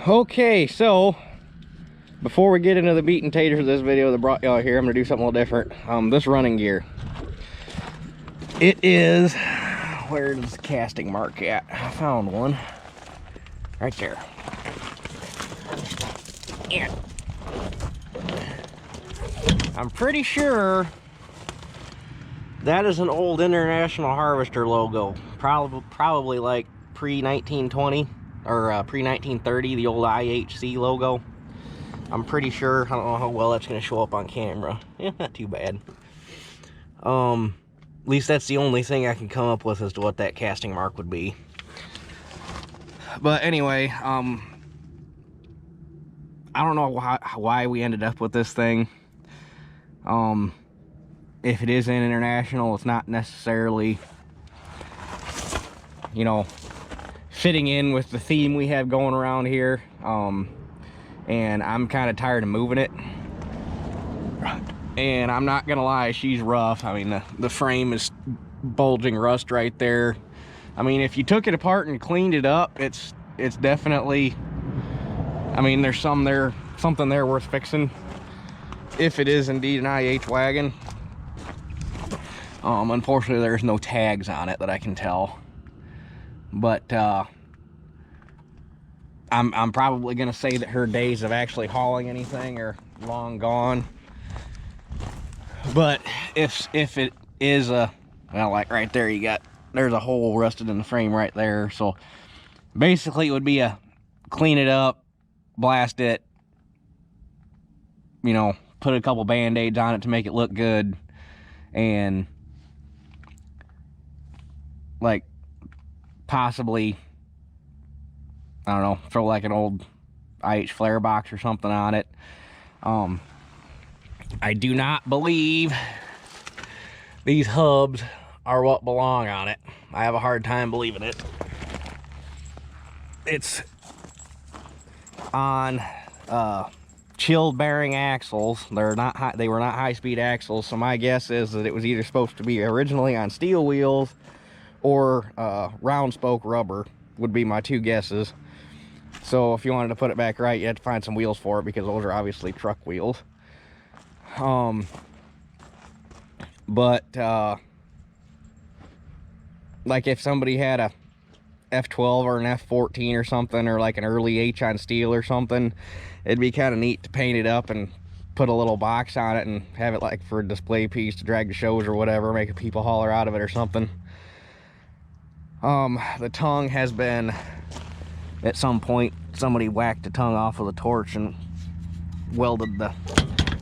Okay, so before we get into the meat and taters of this video that brought y'all here, I'm gonna do something a little different. This running gear, it is, where does the casting mark at? I found one right there. Yeah, I'm pretty sure that is an old International Harvester logo, probably like pre-1920 or pre-1930, the old IHC logo. I'm pretty sure. I don't know how well that's going to show up on camera. Yeah, not too bad. At least that's the only thing I can come up with as to what that casting mark would be. But anyway, I don't know why we ended up with this thing. If it is an International, it's not necessarily, you know, fitting in with the theme we have going around here. And I'm kind of tired of moving it. And I'm not gonna lie, she's rough. I mean, the frame is bulging rust right there. I mean, if you took it apart and cleaned it up, it's definitely, I mean, there's something there worth fixing, if it is indeed an IH wagon. Unfortunately, there's no tags on it that I can tell. But I'm probably gonna say that her days of actually hauling anything are long gone. But if it is a, well, like right there, there's a hole rusted in the frame right there. So basically it would be a clean it up, blast it, you know, put a couple band-aids on it to make it look good, and like possibly, I don't know, throw like an old IH flare box or something on it. I do not believe these hubs are what belong on it. I have a hard time believing it. It's on chilled bearing axles. They were not high-speed axles, so my guess is that it was either supposed to be originally on steel wheels or round spoke rubber would be my two guesses. So if you wanted to put it back right, you had to find some wheels for it, because those are obviously truck wheels. But like if somebody had a F12 or an F14 or something, or like an early H on steel or something, it'd be kind of neat to paint it up and put a little box on it and have it like for a display piece to drag to shows or whatever, make a people hauler out of it or something. The tongue has been, at some point somebody whacked the tongue off with a torch and welded the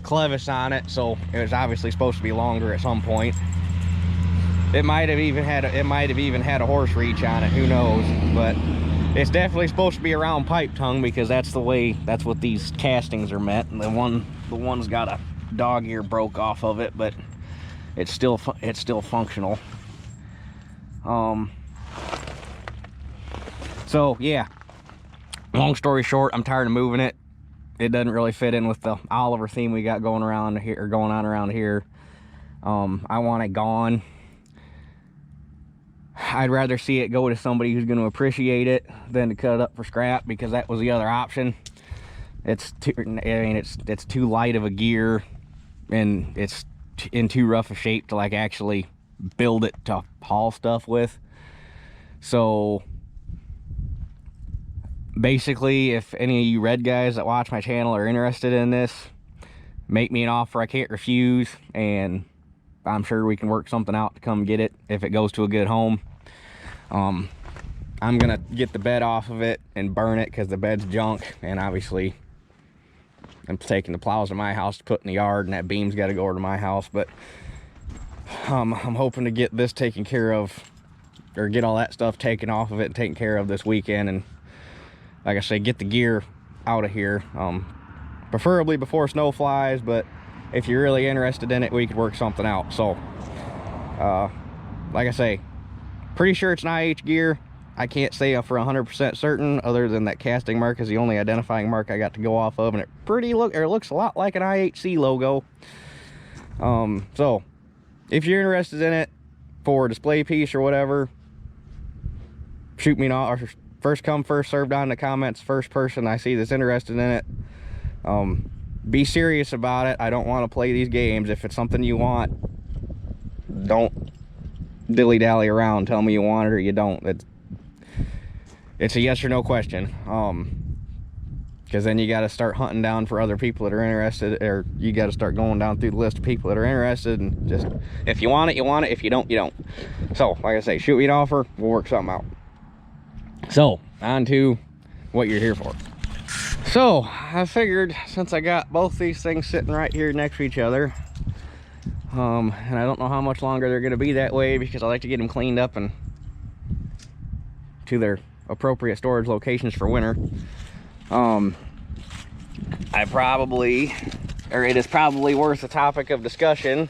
clevis on it, so it was obviously supposed to be longer at some point. It might have even had a horse reach on it, who knows, but it's definitely supposed to be a round pipe tongue, because that's what these castings are meant. And the one's got a dog ear broke off of it, but it's still functional. So yeah, long story short, I'm tired of moving it. It doesn't really fit in with the Oliver theme we got going on around here. I want it gone. I'd rather see it go to somebody who's going to appreciate it than to cut it up for scrap, because that was the other option. It's too light of a gear, and it's in too rough a shape to like actually build it to haul stuff with. So basically, if any of you red guys that watch my channel are interested in this, make me an offer I can't refuse, and I'm sure we can work something out to come get it if it goes to a good home. I'm gonna get the bed off of it and burn it, because the bed's junk, and obviously I'm taking the plows to my house to put in the yard, and that beam's got to go over to my house. But I'm hoping to get this taken care of, or get all that stuff taken off of it and taken care of this weekend, and like I say, get the gear out of here, preferably before snow flies. But if you're really interested in it, we could work something out. So like I say, pretty sure it's an IH gear. I can't say for 100% certain, other than that casting mark is the only identifying mark I got to go off of, and it looks a lot like an IHC logo. So if you're interested in it for a display piece or whatever, shoot me an offer, first come, first served on the comments. First person I see that's interested in it. Be serious about it. I don't want to play these games. If it's something you want, don't dilly-dally around. Tell me you want it or you don't. It's a yes or no question. Because then you got to start hunting down for other people that are interested, or you got to start going down through the list of people that are interested, and just, if you want it, you want it. If you don't, you don't. So, like I say, shoot me an offer. We'll work something out. So, on to what you're here for. So, I figured since I got both these things sitting right here next to each other, and I don't know how much longer they're going to be that way, because I like to get them cleaned up and to their appropriate storage locations for winter. It is probably worth a topic of discussion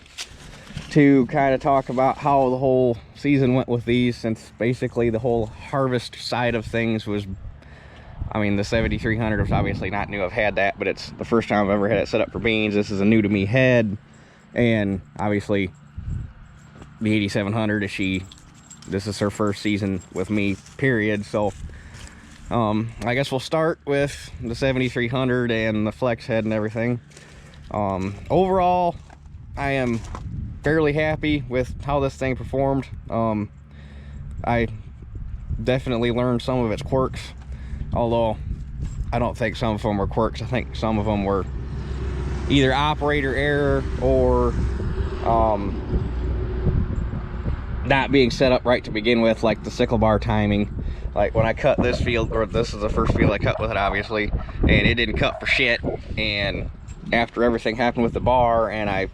to kind of talk about how the whole season went with these, since basically the whole harvest side of things was, I mean, the 7300 was obviously not new. I've had that, but it's the first time I've ever had it set up for beans. This is a new to me head, and obviously the 8700 this is her first season with me, period. So I guess we'll start with the 7300 and the flex head and everything. Overall, I am fairly happy with how this thing performed. I definitely learned some of its quirks, although I don't think some of them were quirks. I think some of them were either operator error or not being set up right to begin with, like the sickle bar timing. Like when I cut this field, or this is the first field I cut with it, obviously, and it didn't cut for shit. And after everything happened with the bar, and I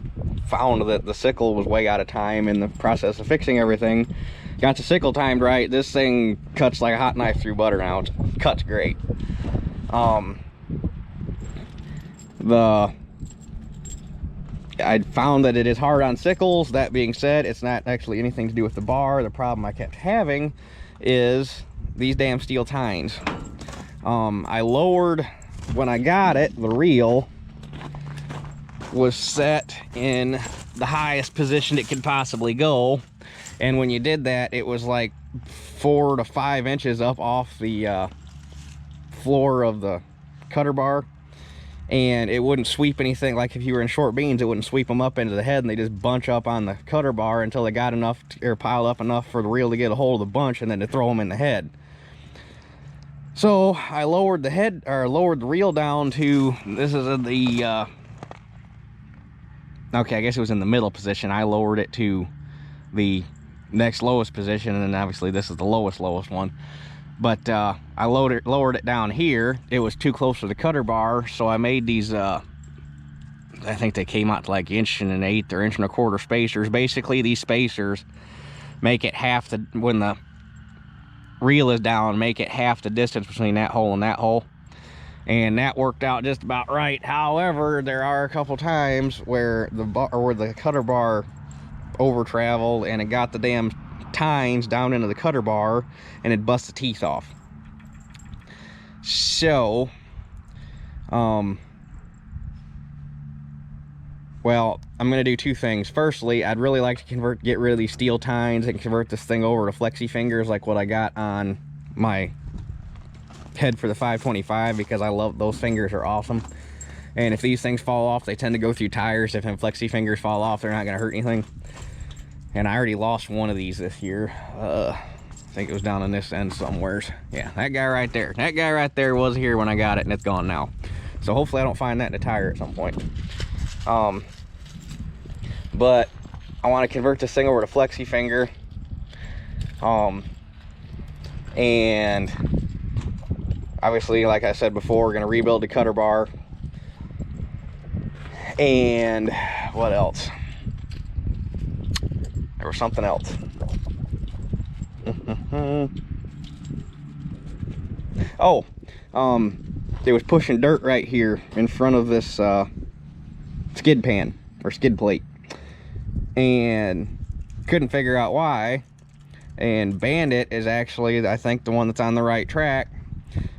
found that the sickle was way out of time in the process of fixing everything, got the sickle timed right, this thing cuts like a hot knife through butter now. It cuts great. I found that it is hard on sickles. That being said, it's not actually anything to do with the bar. The problem I kept having is these damn steel tines. I lowered, when I got it, the reel was set in the highest position it could possibly go, and when you did that, it was like 4 to 5 inches up off the floor of the cutter bar, and it wouldn't sweep anything. Like if you were in short beans, it wouldn't sweep them up into the head, and they just bunch up on the cutter bar until they got enough or pile up enough for the reel to get a hold of the bunch, and then to throw them in the head. So I lowered the head, or lowered the reel down to, this is the okay, I guess it was in the middle position. I lowered it to the next lowest position, and then obviously this is the lowest one. But I lowered it down here. It was too close to the cutter bar, so I made these, I think they came out to like 1.125" or 1.25" spacers. Basically, these spacers make it half the, when the reel is down, make it half the distance between that hole and that hole. And that worked out just about right. However, there are a couple times where the cutter bar over traveled, and it got the damn tines down into the cutter bar, and it bust the teeth off. So well, I'm gonna do two things. Firstly, I'd really like to get rid of these steel tines and convert this thing over to flexi fingers, like what I got on my head for the 525, because I love those fingers, are awesome. And if these things fall off, they tend to go through tires. If them flexi fingers fall off, they're not gonna hurt anything. And I already lost one of these this year. I think it was down on this end somewheres. Yeah, that guy right there. That guy right there was here when I got it, and it's gone now. So hopefully I don't find that in a tire at some point. But I want to convert this thing over to flexi finger. And obviously, like I said before, we're going to rebuild the cutter bar. And what else? There was something else. Oh, they was pushing dirt right here in front of this skid pan, or skid plate, and couldn't figure out why. And Bandit is actually, I think, the one that's on the right track.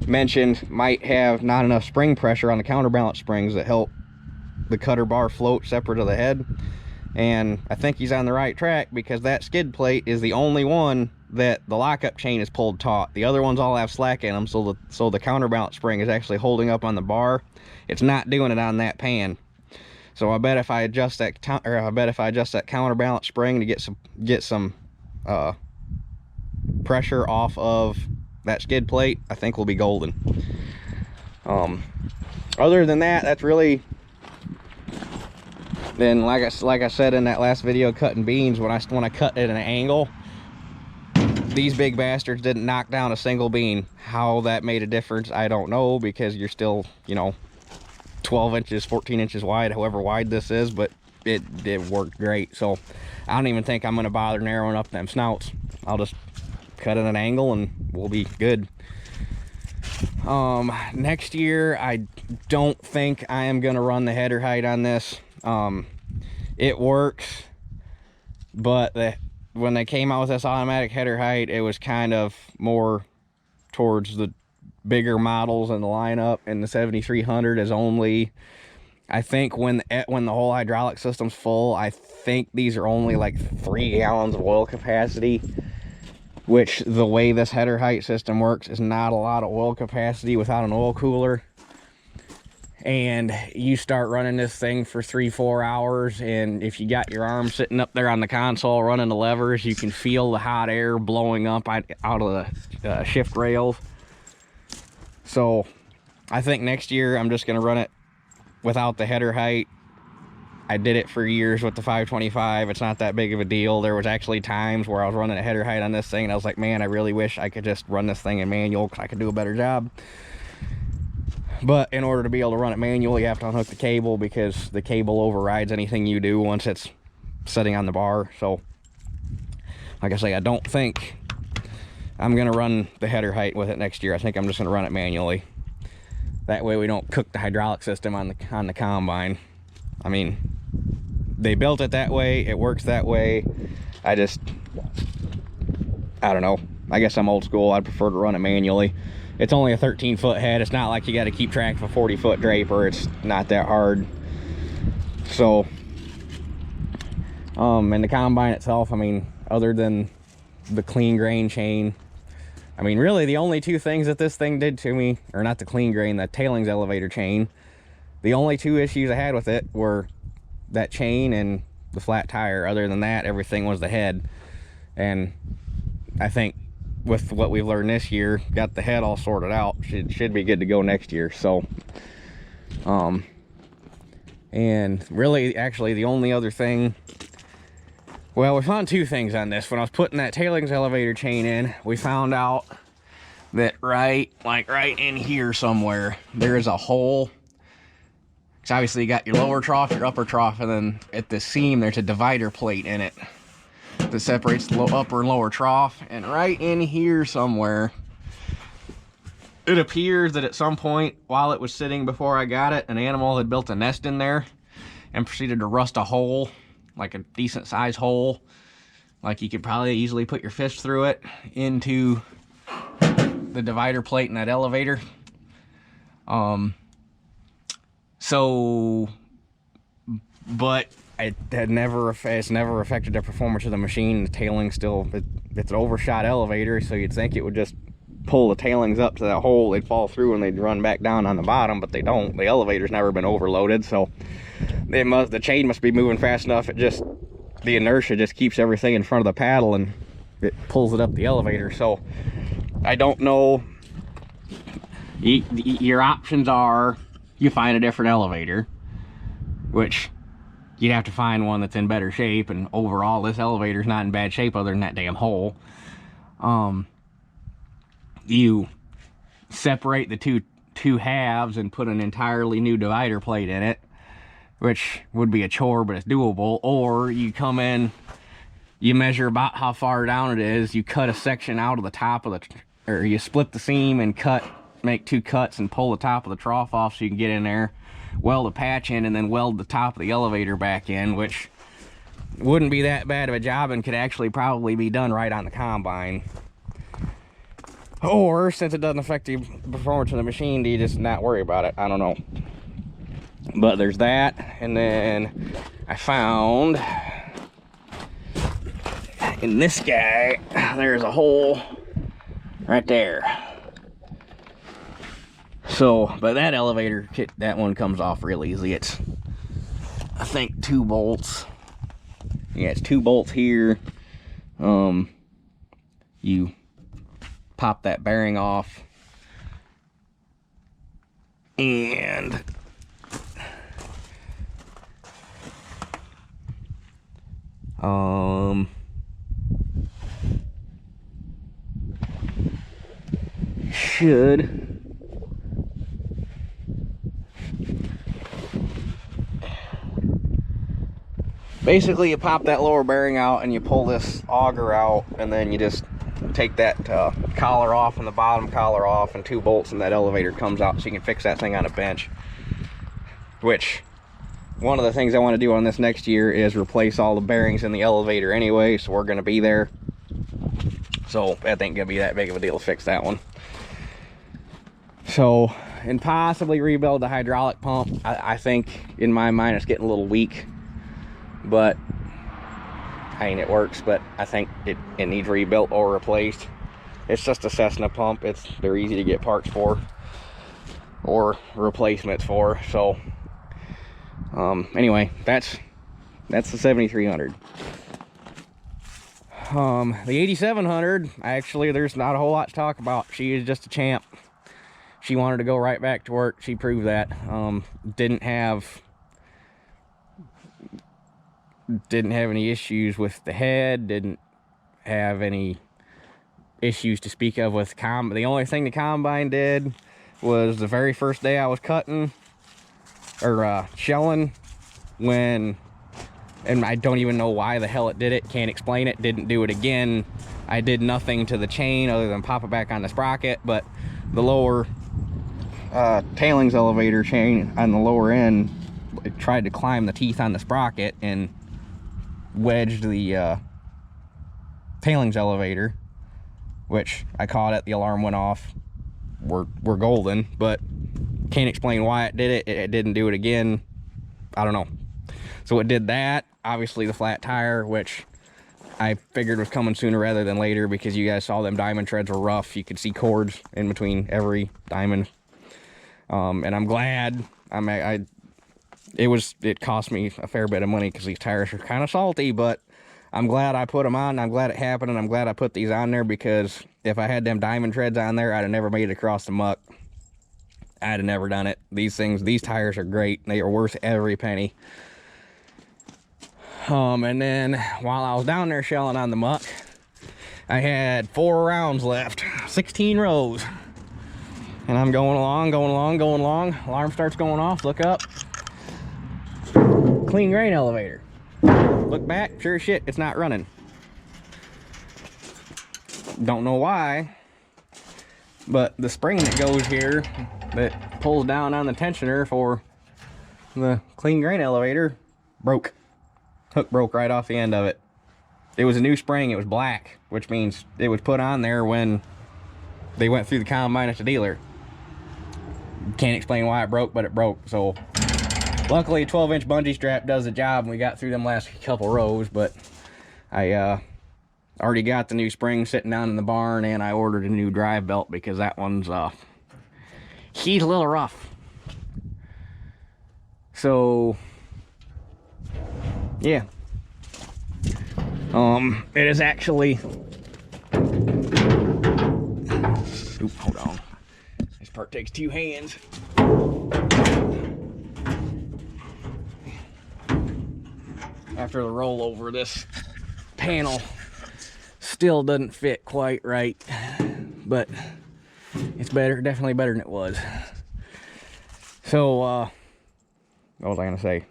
Mentioned might have not enough spring pressure on the counterbalance springs that help the cutter bar float separate of the head. And I think he's on the right track, because that skid plate is the only one that the lockup chain is pulled taut. The other ones all have slack in them, so the counterbalance spring is actually holding up on the bar. It's not doing it on that pan. So I bet if I adjust that counterbalance spring to get some pressure off of that skid plate, I think we'll be golden. Other than that, that's really, then like I said in that last video cutting beans, when I cut it at an angle, these big bastards didn't knock down a single bean. How that made a difference, I don't know, because you're still, you know, 12 inches, 14 inches wide, however wide this is, but it worked great. So I don't even think I'm going to bother narrowing up them snouts. I'll just cut at an angle and we'll be good. Next year, I don't think I am going to run the header height on this. It works, but when they came out with this automatic header height, it was kind of more towards the bigger models in the lineup, and the 7300 is only, I think when the whole hydraulic system's full, I think these are only like 3 gallons of oil capacity, which the way this header height system works is not a lot of oil capacity without an oil cooler. And you start running this thing for 3-4 hours, and if you got your arm sitting up there on the console running the levers, you can feel the hot air blowing up out of the shift rails. So I think next year I'm just going to run it without the header height. I did it for years with the 525. It's not that big of a deal. There was actually times where I was running a header height on this thing, and I was like, man, I really wish I could just run this thing in manual because I could do a better job. But in order to be able to run it manual, you have to unhook the cable, because the cable overrides anything you do once it's sitting on the bar. So like I say, I don't think I'm going to run the header height with it next year. I think I'm just going to run it manually. That way we don't cook the hydraulic system on the combine. I mean, they built it that way. It works that way. I don't know. I guess I'm old school. I'd prefer to run it manually. It's only a 13-foot head. It's not like you got to keep track of a 40-foot draper. It's not that hard. So, and the combine itself, I mean, other than the clean grain chain, I mean, really the only two things that this thing did to me, or not the clean grain, the tailings elevator chain, the only two issues I had with it were that chain and the flat tire. Other than that, everything was the head. And I think with what we've learned this year, got the head all sorted out, should be good to go next year. So and really, actually, the only other thing, well, we found two things on this. When I was putting that tailings elevator chain in, we found out that right in here somewhere, there is a hole. Because obviously you got your lower trough, your upper trough, and then at the seam there's a divider plate in it that separates the upper and lower trough. And right in here somewhere, it appears that at some point while it was sitting before I got it, an animal had built a nest in there and proceeded to rust a hole, like a decent sized hole, like you could probably easily put your fist through it, into the divider plate in that elevator. So, but it's never affected the performance of the machine. The tailing still, it's an overshot elevator, so you'd think it would just pull the tailings up to that hole, they'd fall through and they'd run back down on the bottom, but they don't. The elevator's never been overloaded, so the chain must be moving fast enough. The inertia just keeps everything in front of the paddle and it pulls it up the elevator. So I don't know. Your options are, you find a different elevator, which you'd have to find one that's in better shape, and overall this elevator's not in bad shape other than that damn hole. You separate the two halves and put an entirely new divider plate in it, which would be a chore, but it's doable. Or you come in, you measure about how far down it is, you cut a section out of the top of or you split the seam and make two cuts and pull the top of the trough off so you can get in there, weld a patch in, and then weld the top of the elevator back in, which wouldn't be that bad of a job and could actually probably be done right on the combine. Or, since it doesn't affect the performance of the machine, do you just not worry about it? I don't know. But there's that. And then I found in this guy, there's a hole right there. So, but that elevator kit, that one comes off real easy. It's, I think, 2 bolts. Yeah, it's 2 bolts here. You pop that bearing off, and should basically, you pop that lower bearing out and you pull this auger out, and then you just take that collar off and the bottom collar off, and 2 bolts, and that elevator comes out, so you can fix that thing on a bench. Which, one of the things I want to do on this next year is replace all the bearings in the elevator anyway, so we're going to be there. So that ain't going to be that big of a deal to fix that one. So, and possibly rebuild the hydraulic pump. I think, in my mind, it's getting a little weak. But, I mean, it works, but I think it needs rebuilt or replaced. It's just a Cessna pump. They're easy to get parts for, or replacements for. So, anyway, that's the 7300. The 8700, actually, there's not a whole lot to talk about. She is just a champ. She wanted to go right back to work. She proved that. Didn't have any issues with the head, didn't have any issues to speak of with the only thing the combine did was the very first day I was cutting or shelling, and I don't even know why the hell it did it, can't explain it, didn't do it again. I did nothing to the chain other than pop it back on the sprocket, but the lower tailings elevator chain on the lower end, it tried to climb the teeth on the sprocket and wedged the tailings elevator, which I caught it, the alarm went off, we're golden, but can't explain why it did it. It didn't do it again, I don't know. So it did that. Obviously the flat tire, which I figured was coming sooner rather than later, because you guys saw them diamond treads were rough. You could see cords in between every diamond. And I'm glad, it cost me a fair bit of money because these tires are kind of salty, but I'm glad I put them on. I'm glad it happened, and I'm glad I put these on there, because if I had them diamond treads on there, I'd have never made it across the muck. I'd have never done it. These tires are great. They are worth every penny. And then while I was down there shelling on the muck, I had 4 rounds left, 16 rows. And I'm going along. Alarm starts going off, look up. Clean grain elevator. Look back, sure as shit, it's not running. Don't know why, but the spring that goes here that pulls down on the tensioner for the clean grain elevator broke. Hook broke right off the end of it. It was a new spring, it was black, which means it was put on there when they went through the combine at the dealer. Can't explain why it broke, but it broke. So luckily a 12-inch bungee strap does the job, and we got through them last couple rows. But I already got the new spring sitting down in the barn, and I ordered a new drive belt because that one's he's a little rough. So yeah, it is actually, oop, hold on, this part takes 2 hands. After the rollover, this panel still doesn't fit quite right, but it's better, definitely better than it was. So what was I gonna say?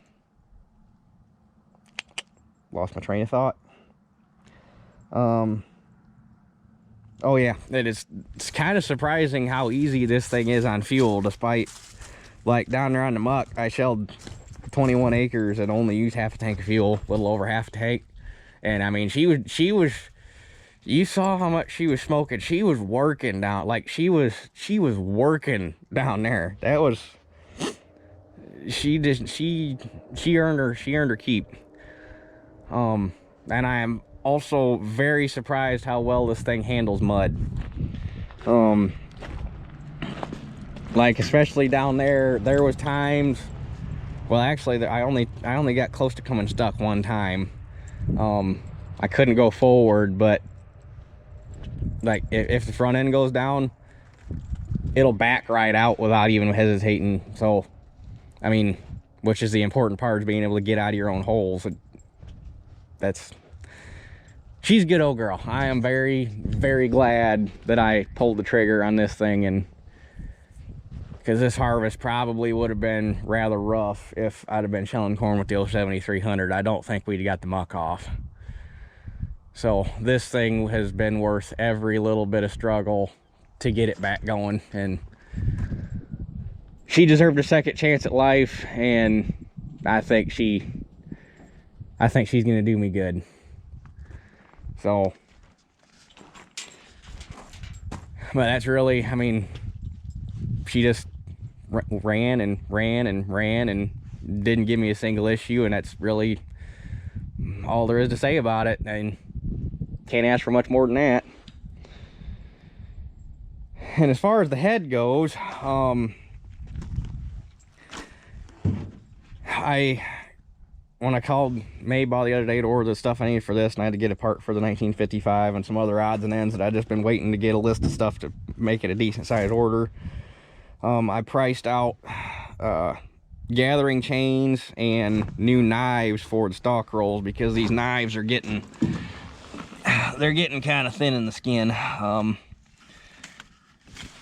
Lost my train of thought. Oh yeah, it's kind of surprising how easy this thing is on fuel, despite, like, down there on the muck, I shelled 21 acres and only used half a tank of fuel, a little over half a tank. And I mean, she was, you saw how much she was smoking. She was working down, like, she was working down there. That was, she earned her keep. And I am also very surprised how well this thing handles mud. Like especially down there was times, well actually I only got close to coming stuck one time. I couldn't go forward, but like if the front end goes down, it'll back right out without even hesitating. So I mean, which is the important part, is being able to get out of your own holes. She's a good old girl. I am very, very glad that I pulled the trigger on this thing, and because this harvest probably would have been rather rough if I'd have been shelling corn with the old 7300. I don't think we'd got the muck off. So this thing has been worth every little bit of struggle to get it back going, and she deserved a second chance at life, and I think she's gonna do me good. So, but that's really, I mean, she just ran and ran and ran and didn't give me a single issue, and that's really all there is to say about it. And can't ask for much more than that. And as far as the head goes, when I called Maybach the other day to order the stuff I needed for this, and I had to get a part for the 1955 and some other odds and ends that I'd just been waiting to get a list of stuff to make it a decent sized order. I priced out gathering chains and new knives for the stalk rolls, because these knives are getting kind of thin in the skin.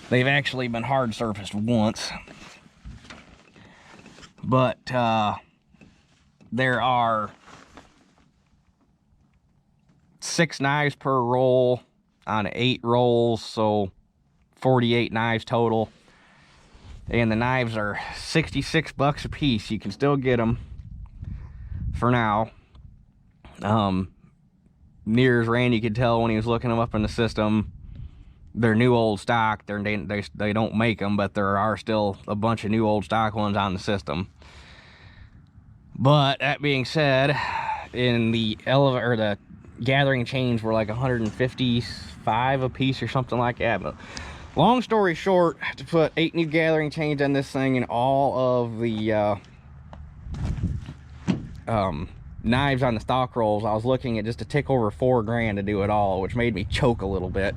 They've actually been hard surfaced once, but there are 6 knives per roll on 8 rolls, so 48 knives total. And the knives are $66 a piece. You can still get them for now. Near as Randy could tell when he was looking them up in the system, they're new old stock. They don't make them, but there are still a bunch of new old stock ones on the system. But that being said, in the elevator, or the gathering chains were like 155 a piece or something like that. But long story short, to put 8 new gathering chains on this thing and all of the knives on the stock rolls, I was looking at just a tick over $4 grand to do it all, which made me choke a little bit.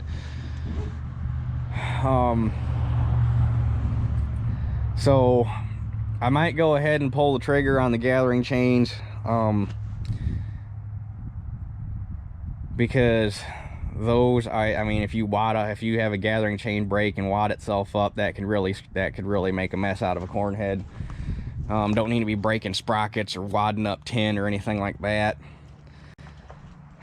So I might go ahead and pull the trigger on the gathering chains, because those, I mean, if you have a gathering chain break and wad itself up, that could really make a mess out of a corn head. Don't need to be breaking sprockets or wadding up tin or anything like that.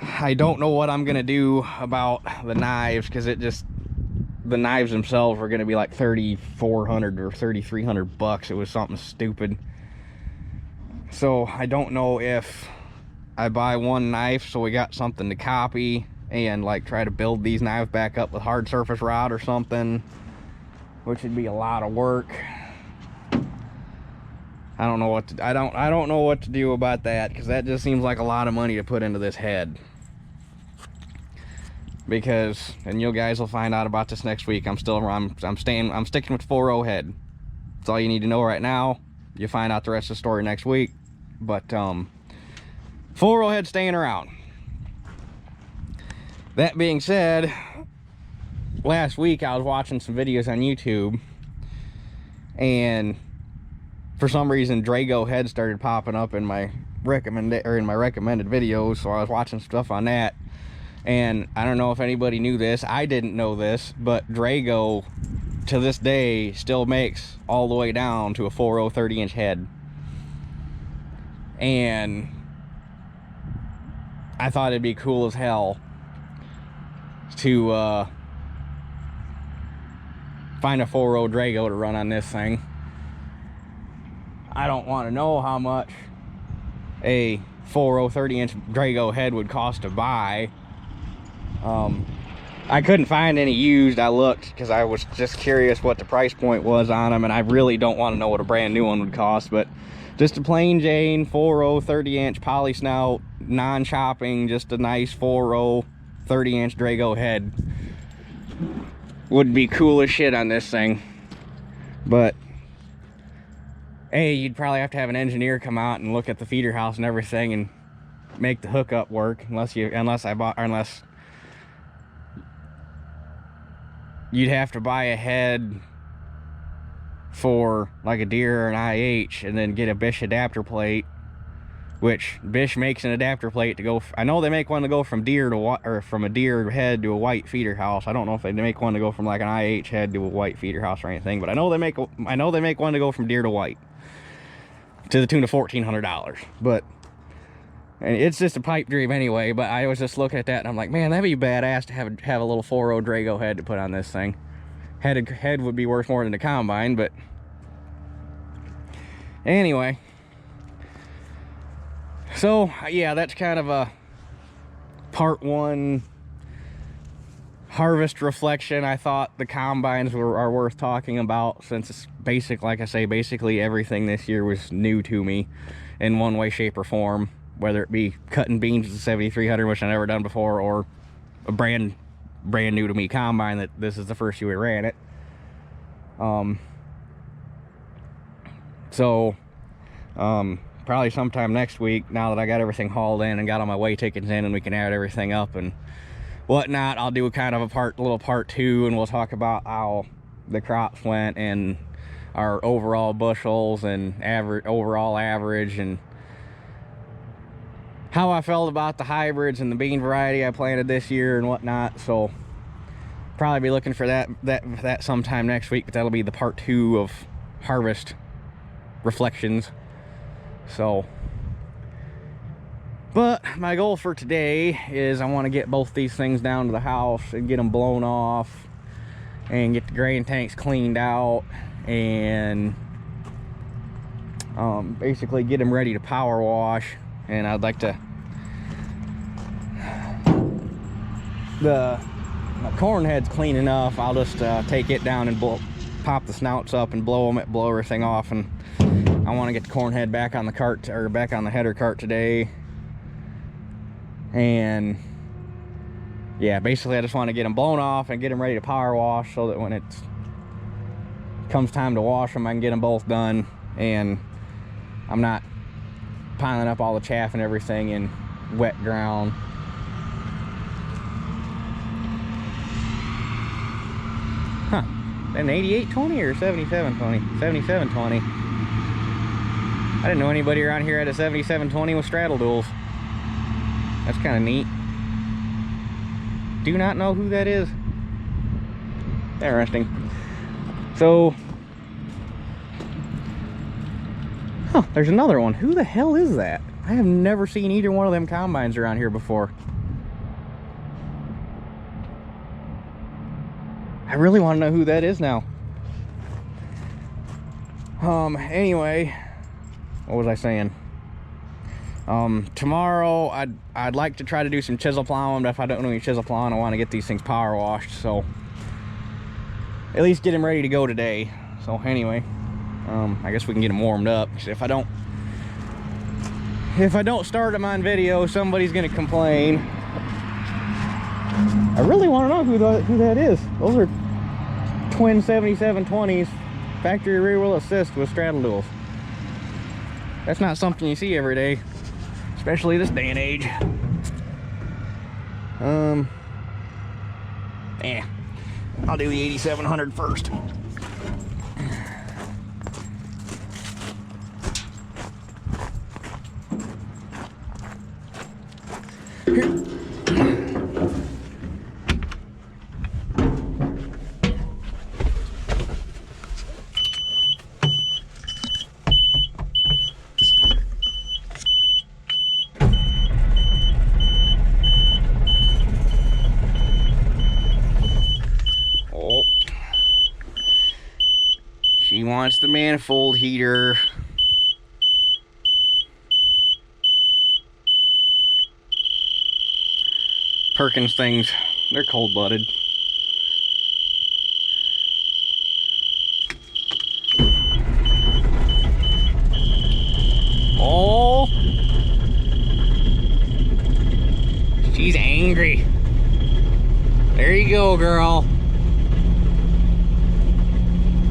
I don't know what I'm gonna do about the knives, because the knives themselves were gonna be like $3,400 or $3,300. It was something stupid. So I don't know if I buy one knife so we got something to copy and like try to build these knives back up with hard surface rod or something, which would be a lot of work. I don't know what to do about that, because that just seems like a lot of money to put into this head. Because, and you guys will find out about this next week, I'm sticking with 4.0 head. That's all you need to know right now. You'll find out the rest of the story next week. But 4.0 head staying around. That being said, last week I was watching some videos on YouTube, and for some reason Drago head started popping up in my recommended videos, so I was watching stuff on that. And I don't know if anybody knew this, I didn't know this, but Drago to this day still makes all the way down to a 4.0 30-inch head. And I thought it'd be cool as hell to find a 4.0 Drago to run on this thing. I don't want to know how much a 4.0 30-inch Drago head would cost to buy. I couldn't find any used. I looked because I was just curious what the price point was on them, and I really don't want to know what a brand new one would cost. But just a plain Jane 4.0 30-inch poly snout non-chopping, just a nice 4-row 30-inch Drago head would be cool as shit on this thing. But you'd probably have to have an engineer come out and look at the feeder house and everything and make the hookup work, unless you'd have to buy a head for like a Deere or an IH and then get a Bish adapter plate, which Bish makes an adapter plate to go I know they make one to go from Deere to or from a Deere head to a white feeder house. I don't know if they make one to go from like an IH head to a white feeder house or anything, but I know they make one to go from Deere to white to the tune of $1,400. But and it's just a pipe dream anyway. But I was just looking at that and I'm like, man, that'd be badass to have a little 4-row Drago head to put on this thing. Head would be worth more than the combine, but anyway. So yeah, that's kind of a part 1 harvest reflection. I thought the combines are worth talking about, since it's like I say, basically everything this year was new to me in one way, shape, or form, whether it be cutting beans with the 7300, which I never done before, or a brand new to me combine that this is the first year we ran it. Probably sometime next week, now that I got everything hauled in and got all my weigh tickets in and we can add everything up and whatnot, I'll do a kind of a little part 2, and we'll talk about how the crops went and our overall bushels and overall average, and how I felt about the hybrids and the bean variety I planted this year and whatnot. So probably be looking for that sometime next week, but that'll be the part 2 of harvest reflections. So, but my goal for today is I want to get both these things down to the house and get them blown off and get the grain tanks cleaned out and basically get them ready to power wash. And I'd like to, my corn head's clean enough, I'll just take it down and pop the snouts up and blow everything off. And I want to get the corn head back on the cart, or back on the header cart today. And yeah, basically I just want to get them blown off and get them ready to power wash, so that when it comes time to wash them, I can get them both done and I'm not piling up all the chaff and everything in wet ground. Huh, an 8820 or 7720? 7720. I didn't know anybody around here had a 7720 with straddle duals. That's kind of neat. Do not know who that is. Interesting. So, there's another one. Who the hell is that? I have never seen either one of them combines around here before. I really want to know who that is now. Anyway, what was I saying? Tomorrow I'd like to try to do some chisel plowing, but if I don't do any chisel plowing, I want to get these things power washed, so at least get them ready to go today. So anyway, I guess we can get them warmed up, because if I don't start them on video, somebody's gonna complain. I really want to know who that is. Those are twin 7720s, factory rear wheel assist with straddle duals. That's not something you see every day, especially this day and age. I'll do the 8700 first. She wants the manifold heater. Perkins things, they're cold-blooded. Oh! She's angry. There you go, girl.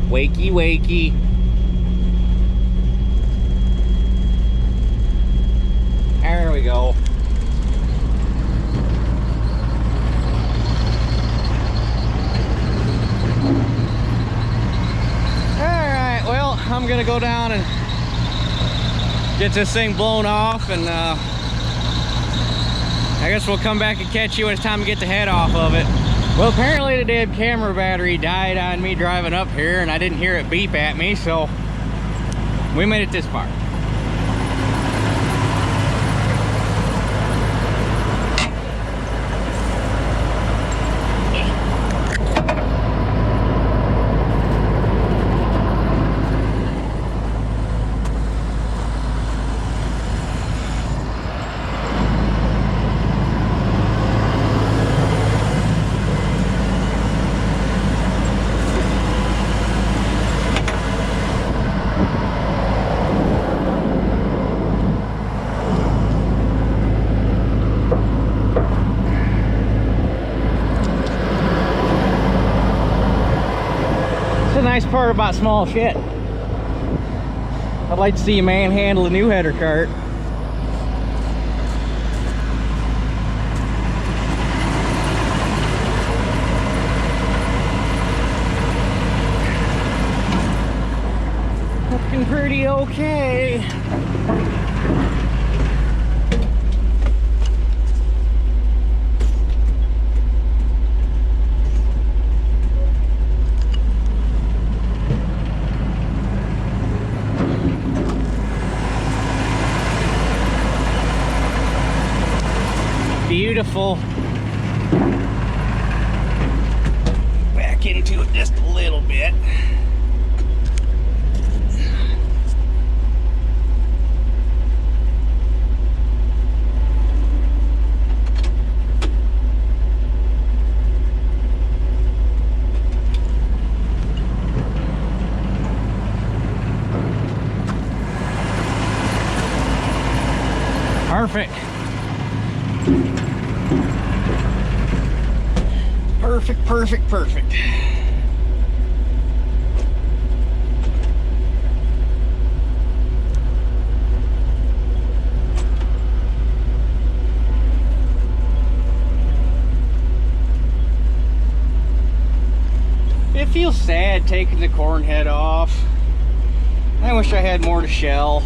Wakey, wakey. There we go. Alright, well, I'm gonna go down and get this thing blown off, and I guess we'll come back and catch you when it's time to get the head off of it. Well, apparently the dead camera battery died on me driving up here, and I didn't hear it beep at me, so we made it this far. Nice part about small shit. I'd like to see a man handle a new header cart. Looking pretty okay. Beautiful. Back into it just a little bit. Perfect. Perfect, perfect, perfect. It feels sad taking the corn head off. I wish I had more to shell.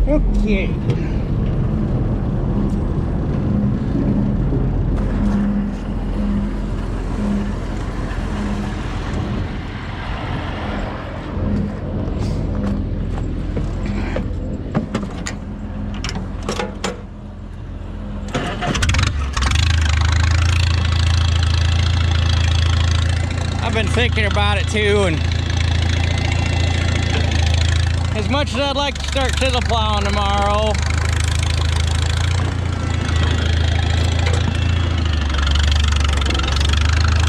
Okay. I've been thinking about it too, and as much as I'd like to start chisel plowing tomorrow,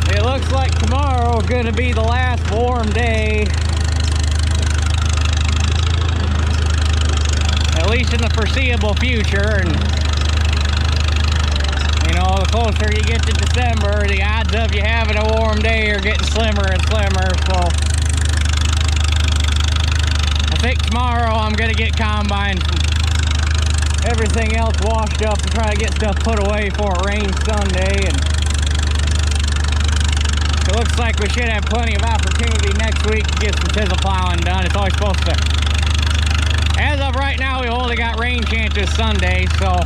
it looks like tomorrow is going to be the last warm day, at least in the foreseeable future. And you know, the closer you get to December, the odds of you having a warm day are getting slimmer and slimmer. So I think tomorrow I'm gonna get combine, everything else washed up, and try to get stuff put away before it rains Sunday. And it looks like we should have plenty of opportunity next week to get some chisel plowing done. It's always supposed to. As of right now, we only got rain chances Sunday, so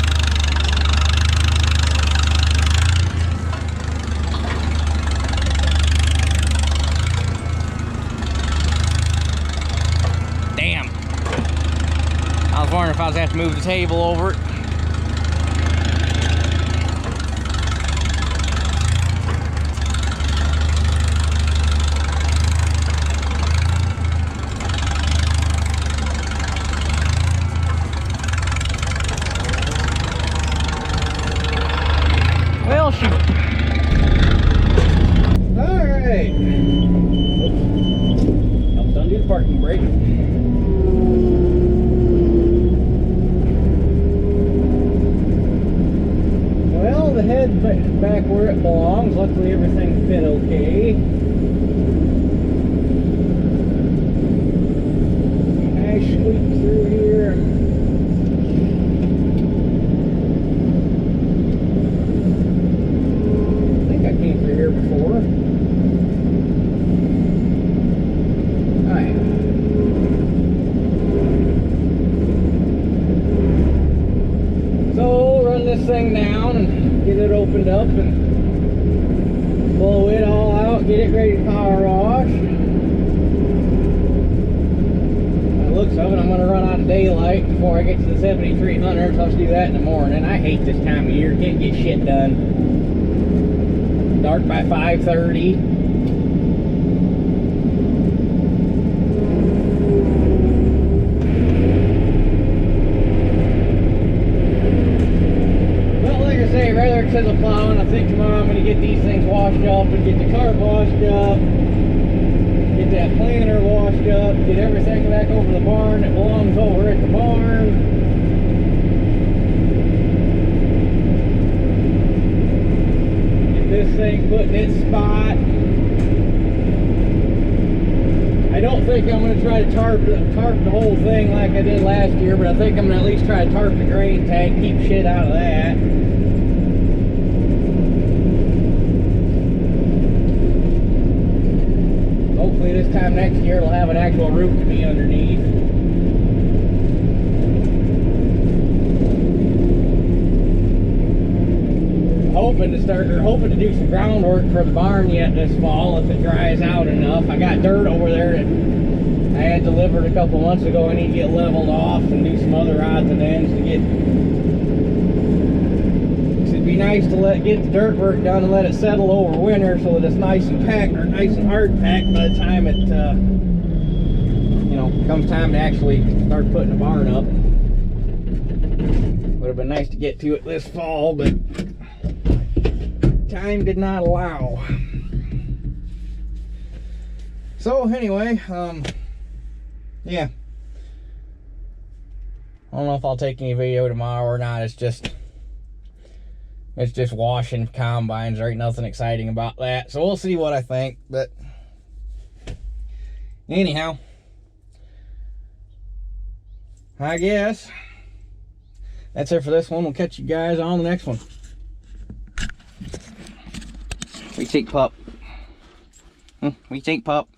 wondering if I was gonna have to move the table over it. Well, shoot. All right. Helps undo the parking brake. Well, the head's back where it belongs. Luckily, everything fit okay. I squeak through here. Here before. Alright. So run this thing down and get it opened up and blow it all out, get it ready to power wash. By the looks of it, I'm going to run out of daylight before I get to the 7300, so I'll just do that in the morning. I hate this time of year, can't get shit done. Dark by 5:30. Well, like I say, rather than plowing, I think tomorrow I'm going to get these things washed up and get the cart washed up, get that planter washed up, get everything back over the barn that belongs over at the barn. This thing put in its spot. I don't think I'm going to try to tarp the whole thing like I did last year, but I think I'm going to at least try to tarp the grain tank, keep shit out of that. Hopefully this time next year it'll have an actual roof to be underneath. Hoping to do some groundwork for the barn yet this fall if it dries out enough. I got dirt over there that I had delivered a couple months ago. I need to get leveled off and do some other odds and ends to get. It'd be nice to get the dirt work done and let it settle over winter so that it's nice and packed or nice and hard packed by the time it comes time to actually start putting the barn up. Would have been nice to get to it this fall, but time did not allow. So anyway, yeah, I don't know if I'll take any video tomorrow or not. It's just washing combines. There ain't nothing exciting about that, so we'll see what I think. But anyhow, I guess that's it for this one. We'll catch you guys on the next one. We think, pup. We think, pup.